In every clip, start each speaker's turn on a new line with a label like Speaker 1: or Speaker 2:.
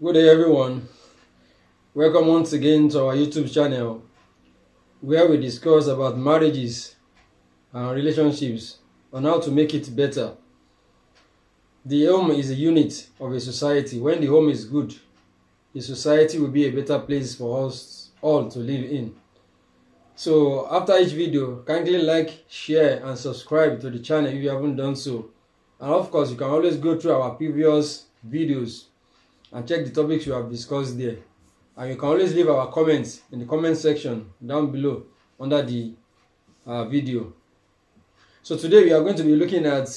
Speaker 1: Good day, everyone. Welcome once again to our YouTube channel where we discuss about marriages and relationships on how to make it better. The home is a unit of a society. When the home is good, the society will be a better place for us all to live in. So after each video, kindly like, share and subscribe to the channel if you haven't done so. And of course, you can always go through our previous videos and check the topics we have discussed there. And you can always leave our comments in the comment section down below under the video. So today we are going to be looking at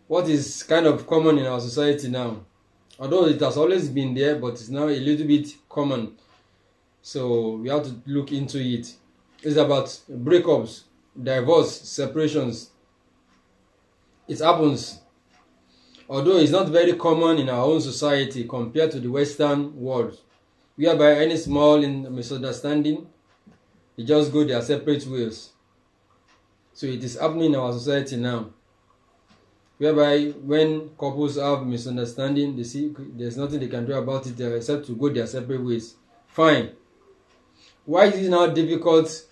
Speaker 1: what is kind of common in our society now. Although it has always been there, but it's now a little bit common. So we have to look into it. It's about breakups, divorce, separations. It happens. Although it's not very common in our own society compared to the Western world, whereby any small misunderstanding, they just go their separate ways. So it is happening in our society now, whereby when couples have misunderstanding, they see there's nothing they can do about it except to go their separate ways. Fine. Why is it now difficult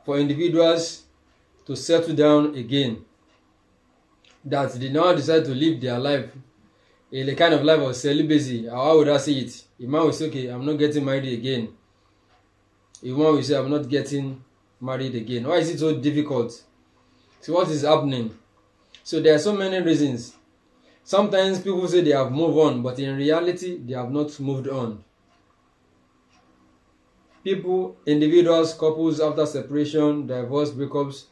Speaker 1: for individuals to settle down again? That they now decide to live their life in a kind of life of celibacy. How would I say it? A man will say, okay, I'm not getting married again. A woman will say, I'm not getting married again. Why is it so difficult? So what is happening? So there are so many reasons. Sometimes people say they have moved on, but in reality, they have not moved on. People, individuals, couples after separation, divorce, breakups,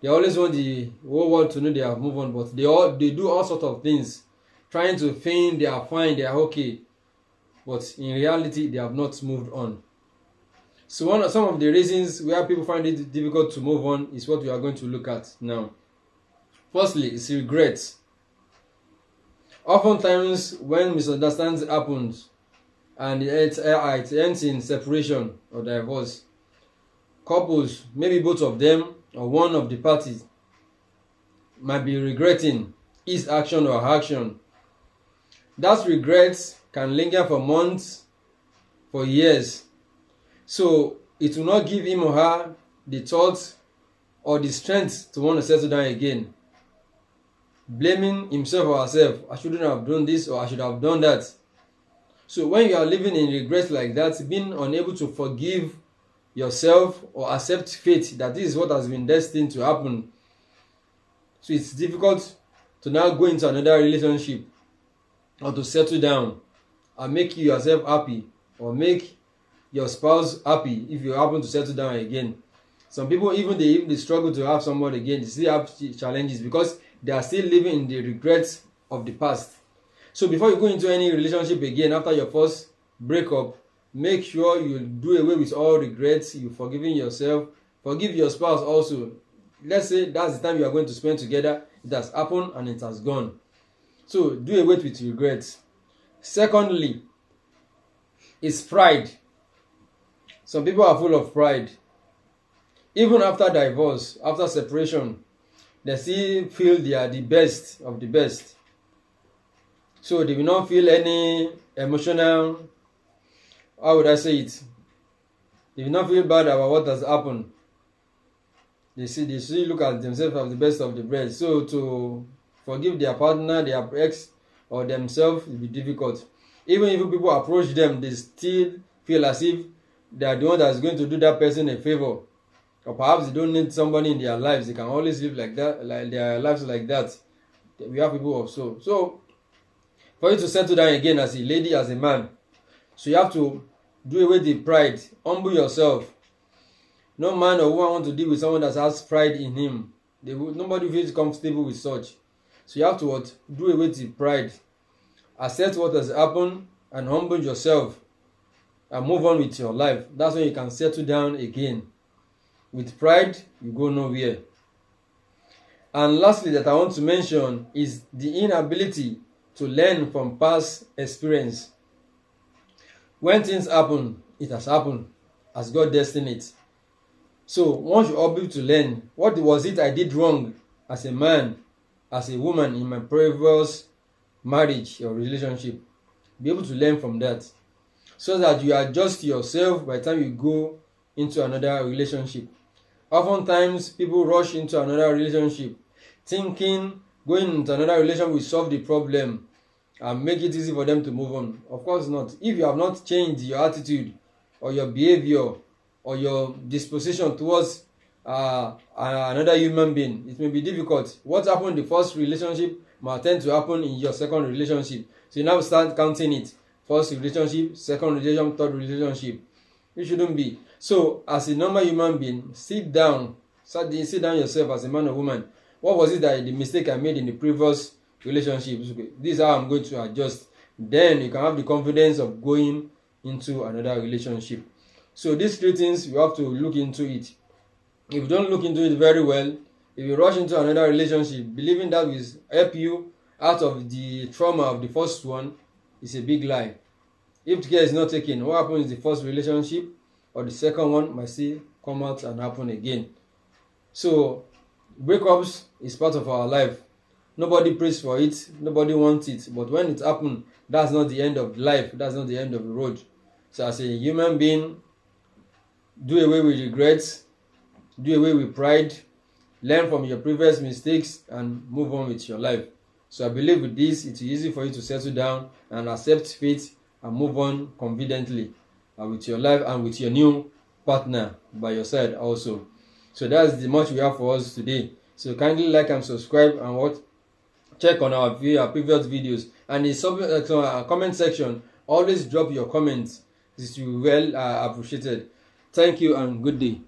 Speaker 1: they always want the whole world to know they have moved on, but they do all sorts of things, trying to feign they are fine, they are okay, but in reality they have not moved on. So some of the reasons where people find it difficult to move on is what we are going to look at now. Firstly, it's regrets. Oftentimes when misunderstandings happen and it ends in separation or divorce, couples, maybe both of them or one of the parties, might be regretting his action or her action. That regret can linger for months, for years. So it will not give him or her the thought or the strength to want to settle down again. Blaming himself or herself, I shouldn't have done this or I should have done that. So when you are living in regret like that, being unable to forgive yourself or accept fate that this is what has been destined to happen, so it's difficult to now go into another relationship or to settle down and make yourself happy or make your spouse happy if you happen to settle down again. Some people even they struggle to have someone again. They still have challenges because they are still living in the regrets of the past. So before you go into any relationship again after your first breakup, make sure you do away with all regrets. You forgiving yourself, forgive your spouse also. Let's say that's the time you are going to spend together. It has happened and it has gone. So do away with regrets. Secondly, is pride. Some people are full of pride. Even after divorce, after separation, they still feel they are the best of the best. So they will not feel any emotional, how would I say it? They will not feel bad about what has happened. They still look at themselves as the best of the best. So to forgive their partner, their ex, or themselves will be difficult. Even if people approach them, they still feel as if they are the one that is going to do that person a favor. Or perhaps they don't need somebody in their lives. They can always live like that, like their lives like that. We have people of so for you to settle down again as a lady, as a man, so you have to do away with the pride, humble yourself. No man or woman want to deal with someone that has pride in him. Nobody feels comfortable with such. So you have to do away with the pride, accept what has happened and humble yourself and move on with your life. That's when you can settle down again. With pride, you go nowhere. And lastly that I want to mention is the inability to learn from past experience. When things happen, it has happened as God destined it. So once you are able to learn, what was it I did wrong as a man, as a woman in my previous marriage or relationship? Be able to learn from that, so that you adjust yourself by the time you go into another relationship. Oftentimes, people rush into another relationship thinking going into another relationship will solve the problem and make it easy for them to move on. Of course not. If you have not changed your attitude or your behavior or your disposition towards another human being, it may be difficult. What happened in the first relationship might tend to happen in your second relationship. So you now start counting it. First relationship, second relationship, third relationship. It shouldn't be. So as a normal human being, sit down yourself as a man or woman. What was it that the mistake I made in the previous relationship? Okay, this is how I'm going to adjust. Then you can have the confidence of going into another relationship. So these three things, you have to look into it. If you don't look into it very well, if you rush into another relationship believing that will help you out of the trauma of the first one, it's a big lie. If care is not taken, what happens in the first relationship or the second one might still come out and happen again. So breakups is part of our life. Nobody prays for it, nobody wants it, but when it happens, that's not the end of life, that's not the end of the road. So as a human being, do away with regrets, do away with pride, learn from your previous mistakes and move on with your life. So I believe with this, it's easy for you to settle down and accept fate and move on confidently with your life and with your new partner by your side also. So that's the much we have for us today. So kindly like and subscribe and check on our previous videos. And in the comment section, always drop your comments. This will be well appreciated. Thank you and good day.